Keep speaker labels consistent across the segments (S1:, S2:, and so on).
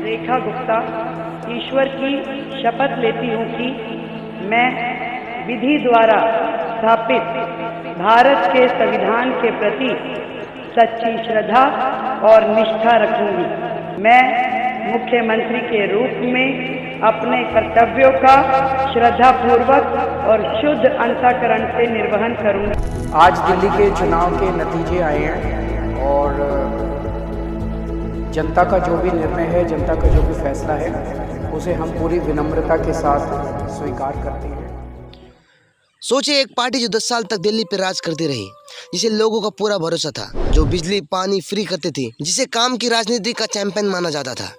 S1: रेखा गुप्ता ईश्वर की शपथ लेती हूँ कि मैं विधि द्वारा स्थापित भारत के संविधान के प्रति सच्ची श्रद्धा और निष्ठा रखूंगी। मैं मुख्यमंत्री के रूप में अपने कर्तव्यों का श्रद्धापूर्वक और शुद्ध अंतःकरण से निर्वहन करूंगी।
S2: आज दिल्ली के चुनाव के नतीजे आए हैं और जनता का जो भी निर्णय है, जनता का जो भी फैसला है, उसे हम पूरी विनम्रता के साथ स्वीकार करते हैं।
S3: सोचिए, एक पार्टी जो 10 साल तक दिल्ली पर राज करती रही, जिसे लोगों का पूरा भरोसा था, जो बिजली पानी फ्री करती थी, जिसे काम की राजनीति का चैंपियन माना जाता था,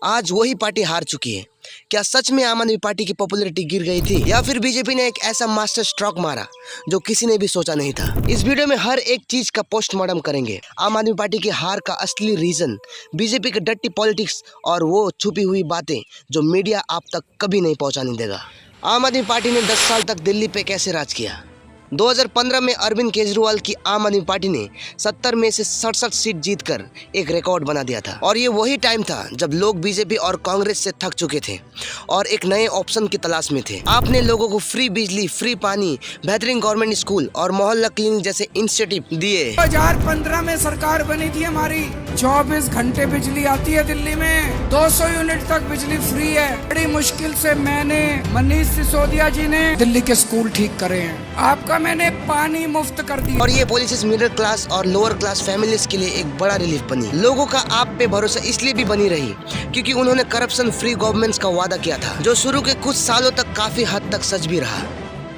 S3: आज वही पार्टी हार चुकी है। क्या सच में आम आदमी पार्टी की पॉपुलैरिटी गिर गई थी, या फिर बीजेपी ने एक ऐसा मास्टर स्ट्रोक मारा जो किसी ने भी सोचा नहीं था? इस वीडियो में हर एक चीज का पोस्टमार्टम करेंगे। आम आदमी पार्टी की हार का असली रीजन, बीजेपी के डर्टी पॉलिटिक्स और वो छुपी हुई बातें जो मीडिया आप तक कभी नहीं पहुंचाने देगा। आम आदमी पार्टी ने 10 साल तक दिल्ली पे कैसे राज किया? 2015 में अरविंद केजरीवाल की आम आदमी पार्टी ने 70 में से 67 सीट जीतकर एक रिकॉर्ड बना दिया था। और ये वही टाइम था जब लोग बीजेपी और कांग्रेस से थक चुके थे और एक नए ऑप्शन की तलाश में थे। आपने लोगों को फ्री बिजली, फ्री पानी, बेहतरीन गवर्नमेंट स्कूल और मोहल्ला क्लिनिक जैसे इनिशिएटिव दिए।
S4: 2015 में सरकार बनी थी हमारी, 24 घंटे बिजली आती है दिल्ली में, 200 यूनिट तक बिजली फ्री है। बड़ी मुश्किल से मैंने, मनीष सिसोदिया जी ने दिल्ली के स्कूल ठीक करे हैं। आपका मैंने पानी मुफ्त कर दिया।
S3: और ये पॉलिसीज मिडिल क्लास और लोअर क्लास फैमिलीज के लिए एक बड़ा रिलीफ बनी। लोगों का आप पे भरोसा इसलिए भी बनी रही क्योंकि उन्होंने करप्शन फ्री गवर्नमेंट्स का वादा किया था, जो शुरू के कुछ सालों तक काफी हद तक सच भी रहा।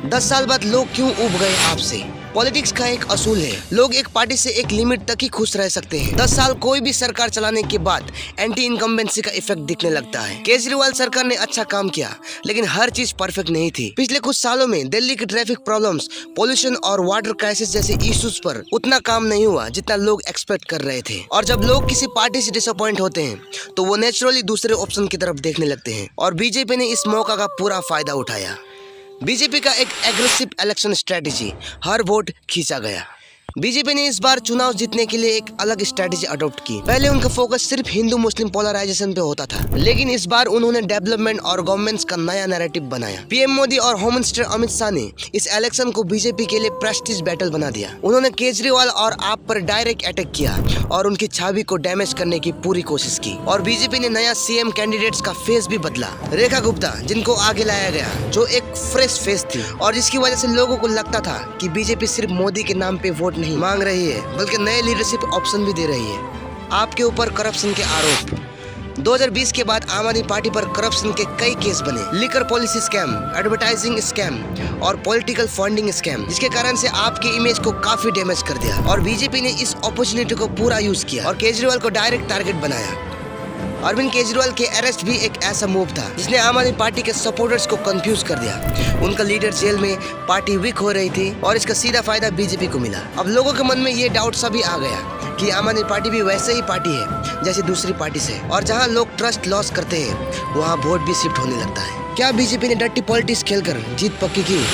S3: 10 साल बाद लोग क्यों उब गए आपसे? पॉलिटिक्स का एक असूल है, लोग एक पार्टी से एक लिमिट तक ही खुश रह सकते हैं। 10 साल कोई भी सरकार चलाने के बाद एंटी इनकम्बेंसी का इफेक्ट दिखने लगता है। केजरीवाल सरकार ने अच्छा काम किया, लेकिन हर चीज परफेक्ट नहीं थी। पिछले कुछ सालों में दिल्ली की ट्रैफिक प्रॉब्लम्स, पोल्यूशन और वाटर क्राइसिस जैसे इश्यूज पर उतना काम नहीं हुआ जितना लोग एक्सपेक्ट कर रहे थे। और जब लोग किसी पार्टी से डिसअपॉइंट होते हैं तो वो नेचुरली दूसरे ऑप्शन की तरफ देखने लगते हैं, और बीजेपी ने इस मौका का पूरा फायदा उठाया। बीजेपी का एक एग्रेसिव इलेक्शन स्ट्रेटेजी, हर वोट खींचा गया। बीजेपी ने इस बार चुनाव जीतने के लिए एक अलग स्ट्रेटेजी अडॉप्ट की। पहले उनका फोकस सिर्फ हिंदू मुस्लिम पोलराइजेशन पे होता था, लेकिन इस बार उन्होंने डेवलपमेंट और गवर्नमेंट्स का नया नैरेटिव बनाया। पीएम मोदी और होम मिनिस्टर अमित शाह ने इस इलेक्शन को बीजेपी के लिए प्रेस्टीज बैटल बना दिया। उन्होंने केजरीवाल और आप पर डायरेक्ट अटैक किया और उनकी छवि को डैमेज करने की पूरी कोशिश की। और बीजेपी ने नया सीएम कैंडिडेट्स का फेस भी बदला। रेखा गुप्ता, जिनको आगे लाया गया, जो एक फ्रेश फेस थी और जिसकी वजह से लोगों को लगता था कि बीजेपी सिर्फ मोदी के नाम पे वोट नहीं मांग रही है, बल्कि नए लीडरशिप ऑप्शन भी दे रही है। आपके ऊपर करप्शन के आरोप। 2020 के बाद आम आदमी पार्टी पर करप्शन के कई केस बने। Liquor policy scam, advertising scam और पॉलिटिकल फंडिंग स्कैम, जिसके कारण से आपकी इमेज को काफी डैमेज कर दिया। और बीजेपी ने इस अपॉर्चुनिटी को पूरा यूज किया और केजरीवाल को डायरेक्ट टारगेट बनाया। अरविंद केजरीवाल के अरेस्ट भी एक ऐसा मूव था जिसने आम आदमी पार्टी के सपोर्टर्स को कंफ्यूज कर दिया। उनका लीडर जेल में, पार्टी वीक हो रही थी और इसका सीधा फायदा बीजेपी को मिला। अब लोगों के मन में ये डाउट सा भी आ गया कि आम आदमी पार्टी भी वैसे ही पार्टी है जैसे दूसरी पार्टी से, और जहां लोग ट्रस्ट लॉस करते हैं वहां वोट भी शिफ्ट होने लगता है। क्या बीजेपी ने डर्टी पॉलिटिक्स खेलकर जीत पक्की की?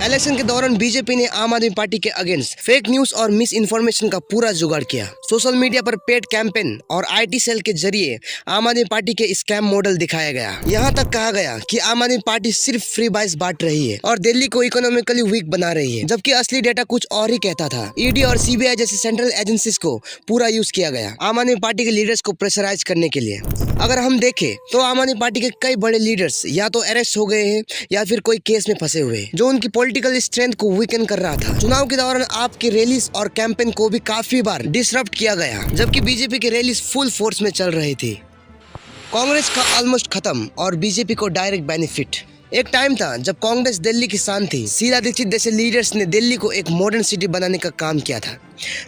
S3: इलेक्शन के दौरान बीजेपी ने आम आदमी पार्टी के अगेंस्ट फेक न्यूज और मिस इन्फॉर्मेशन का पूरा जुगाड़ किया। सोशल मीडिया पर पेड कैंपेन और आईटी सेल के जरिए आम आदमी पार्टी के स्कैम मॉडल दिखाया गया। यहाँ तक कहा गया कि आम आदमी पार्टी सिर्फ फ्री बाइस बांट रही है और दिल्ली को इकोनॉमिकली वीक बना रही है, जबकि असली डेटा कुछ और ही कहता था। ईडी और सीबीआई जैसे सेंट्रल एजेंसीज को पूरा यूज किया गया आम आदमी पार्टी के लीडर्स को प्रेशराइज करने के लिए। अगर हम देखें तो आम आदमी पार्टी के कई बड़े लीडर्स या तो अरेस्ट हो गए हैं या फिर कोई केस में फंसे हुए, जो उनकी पॉलिटिकल स्ट्रेंथ को वीकन कर रहा था। चुनाव के दौरान आपकी रैलीज और कैंपेन को भी काफी बार डिसरप्ट किया गया, जबकि बीजेपी की रैलीज फुल फोर्स में चल रही थी। कांग्रेस का ऑलमोस्ट खत्म और बीजेपी को डायरेक्ट बेनिफिट। एक टाइम था जब कांग्रेस दिल्ली की शान थी। शीला दीक्षित जैसे लीडर्स ने दिल्ली को एक मॉडर्न सिटी बनाने का काम किया था,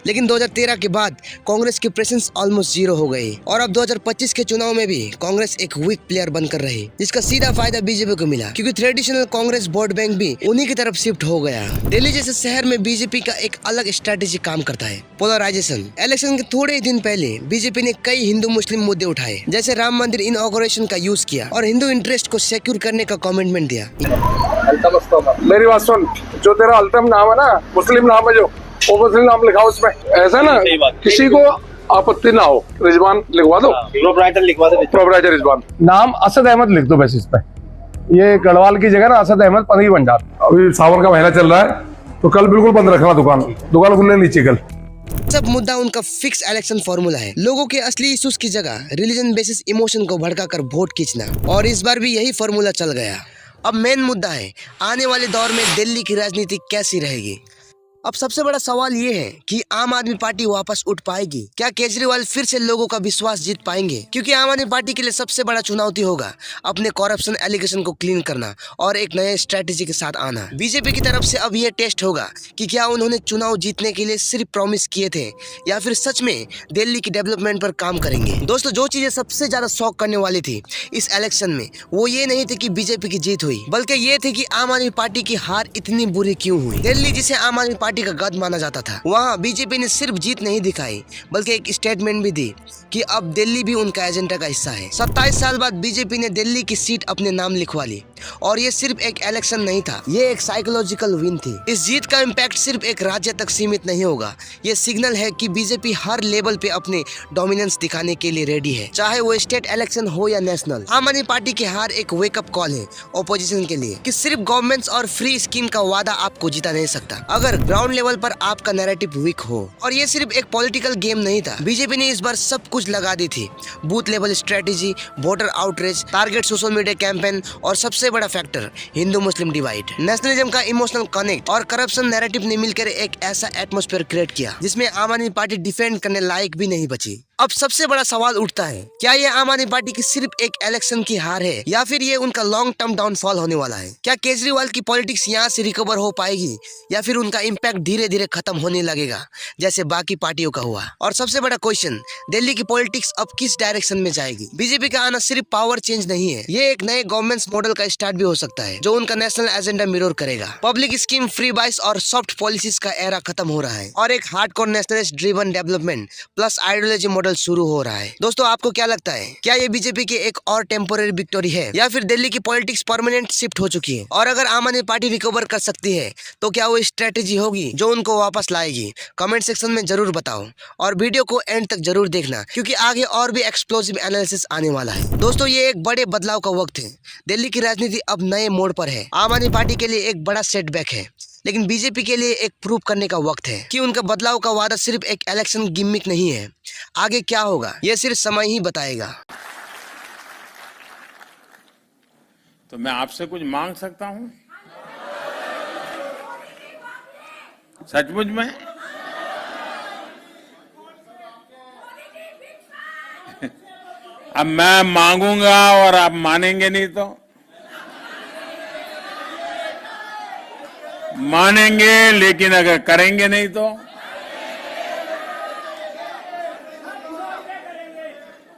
S3: लेकिन 2013 के बाद कांग्रेस की प्रेजेंस ऑलमोस्ट जीरो हो गई और अब 2025 के चुनाव में भी कांग्रेस एक वीक प्लेयर बनकर रही, जिसका सीधा फायदा बीजेपी को मिला क्योंकि ट्रेडिशनल कांग्रेस वोट बैंक भी उन्हीं की तरफ शिफ्ट हो गया। दिल्ली जैसे शहर में बीजेपी का एक अलग स्ट्रेटेजी काम करता है, पोलराइजेशन। इलेक्शन के थोड़े ही दिन पहले बीजेपी ने कई हिंदू मुस्लिम मुद्दे उठाए, जैसे राम मंदिर इनॉग्रेशन का यूज किया और हिंदू इंटरेस्ट को सिक्योर करने का कमिटमेंट दिया।
S5: मेरी बात सुन, जो तेरा अल्तम नाम है ना, मुस्लिम नाम है, जो वो मुस्लिम नाम लिखा उसमें, ऐसा ना किसी को आपत्ति ना हो। रिजवान लिखवा दो,
S6: प्रोपराइटर लिखवा दो।
S5: प्रोपराइटर रिजवान।
S7: नाम असद अहमद लिख दो बस इस पे। ये गढ़वाल की जगह ना असद अहमद पनीर बन जाता।
S5: अभी सावन का महीना चल रहा है तो कल बिल्कुल बंद रखना दुकान खुलने नीचे कल।
S3: सब मुद्दा उनका फिक्स इलेक्शन फॉर्मूला है, लोगों के असली इश्यूज की जगह रिलीजन बेसिस इमोशन को भड़काकर वोट खींचना, और इस बार भी यही फॉर्मूला चल गया। अब मेन मुद्दा है आने वाले दौर में दिल्ली की राजनीति कैसी रहेगी। अब सबसे बड़ा सवाल ये है कि आम आदमी पार्टी वापस उठ पाएगी क्या? केजरीवाल फिर से लोगों का विश्वास जीत पाएंगे? क्योंकि आम आदमी पार्टी के लिए सबसे बड़ा चुनौती होगा अपने करप्शन एलिगेशन को क्लीन करना और एक नए स्ट्रेटेजी के साथ आना। बीजेपी की तरफ से अब ये टेस्ट होगा कि क्या उन्होंने चुनाव जीतने के लिए सिर्फ प्रॉमिस किए थे या फिर सच में दिल्ली की डेवलपमेंट पर काम करेंगे। दोस्तों, जो चीजें सबसे ज्यादा शॉक करने वाली थी इस इलेक्शन में वो ये नहीं थी कि बीजेपी की जीत हुई, बल्कि ये थी कि आम आदमी पार्टी की हार इतनी बुरी क्यों हुई। दिल्ली जिसे आम आदमी पार्टी का गढ़ माना जाता था, वहाँ बीजेपी ने सिर्फ जीत नहीं दिखाई बल्कि एक स्टेटमेंट भी दी कि अब दिल्ली भी उनका एजेंडा का हिस्सा है। 27 साल बाद बीजेपी ने दिल्ली की सीट अपने नाम लिखवा ली, और ये सिर्फ एक इलेक्शन नहीं था, ये एक साइकोलॉजिकल विन थी। इस जीत का इम्पैक्ट सिर्फ एक राज्य तक सीमित नहीं होगा, ये सिग्नल है कि बीजेपी हर लेवल पे अपने डोमिनेंस दिखाने के लिए रेडी है, चाहे वो स्टेट इलेक्शन हो या नेशनल। आम आदमी पार्टी की हार एक वेकअप कॉल है ऑपोजिशन के लिए कि सिर्फ गवर्नमेंट्स और फ्री स्कीम का वादा आपको जिता नहीं सकता अगर ग्राउंड लेवल पर आपका नैरेटिव वीक हो। और ये सिर्फ एक पॉलिटिकल गेम नहीं था, बीजेपी ने इस बार सब कुछ लगा दी थी। Booth level strategy, voter outreach, target social media campaign, और सबसे बड़ा फैक्टर हिंदू मुस्लिम डिवाइड, नेशनलिज्म का इमोशनल कनेक्ट और करप्शन नैरेटिव ने मिलकर एक ऐसा एटमॉस्फेयर क्रिएट किया जिसमें आम आदमी पार्टी डिफेंड करने लायक भी नहीं बची। अब सबसे बड़ा सवाल उठता है, क्या ये आम आदमी पार्टी की सिर्फ एक इलेक्शन की हार है या फिर ये उनका लॉन्ग टर्म डाउनफॉल होने वाला है? क्या केजरीवाल की पॉलिटिक्स यहाँ से रिकवर हो पाएगी या फिर उनका इम्पैक्ट धीरे धीरे खत्म होने लगेगा जैसे बाकी पार्टियों का हुआ? और सबसे बड़ा क्वेश्चन, दिल्ली की पॉलिटिक्स अब किस डायरेक्शन में जाएगी? बीजेपी का आना सिर्फ पावर चेंज नहीं है, ये एक नए गवर्नमेंट मॉडल का स्टार्ट भी हो सकता है जो उनका नेशनल एजेंडा मिरर करेगा। पब्लिक स्कीम, फ्री बाइस और सॉफ्ट पॉलिसीज का एरा खत्म हो रहा है और एक hardcore nationalist driven development plus ideology model शुरू हो रहा है। दोस्तों, आपको क्या लगता है, क्या ये बीजेपी की एक और टेम्पोररी विक्टोरी है या फिर दिल्ली की पॉलिटिक्स परमानेंट शिफ्ट हो चुकी है? और अगर आम आदमी पार्टी रिकवर कर सकती है तो क्या वो स्ट्रेटेजी होगी जो उनको वापस लाएगी? कमेंट सेक्शन में जरूर बताओ और वीडियो को एंड तक जरूर देखना क्योंकि आगे और भी एक्सप्लोसिव एनालिसिस आने वाला है। दोस्तों, ये एक बड़े बदलाव का वक्त है, दिल्ली की राजनीति अब नए मोड़ पर है। आम आदमी पार्टी के लिए एक बड़ा सेटबैक है, लेकिन बीजेपी के लिए एक प्रूव करने का वक्त है कि उनका बदलाव का वादा सिर्फ एक इलेक्शन गिमिक नहीं है। आगे क्या होगा ये सिर्फ समय ही बताएगा।
S8: तो मैं आपसे कुछ मांग सकता हूं सचमुच में? अब मैं मांगूंगा और आप मानेंगे नहीं तो? मानेंगे लेकिन अगर करेंगे नहीं तो?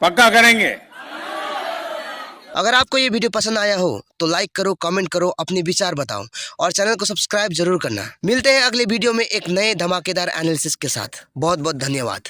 S8: पक्का करेंगे।
S3: अगर आपको ये वीडियो पसंद आया हो तो लाइक करो, कमेंट करो, अपने विचार बताओ और चैनल को सब्सक्राइब जरूर करना। मिलते हैं अगले वीडियो में एक नए धमाकेदार एनालिसिस के साथ। बहुत बहुत धन्यवाद।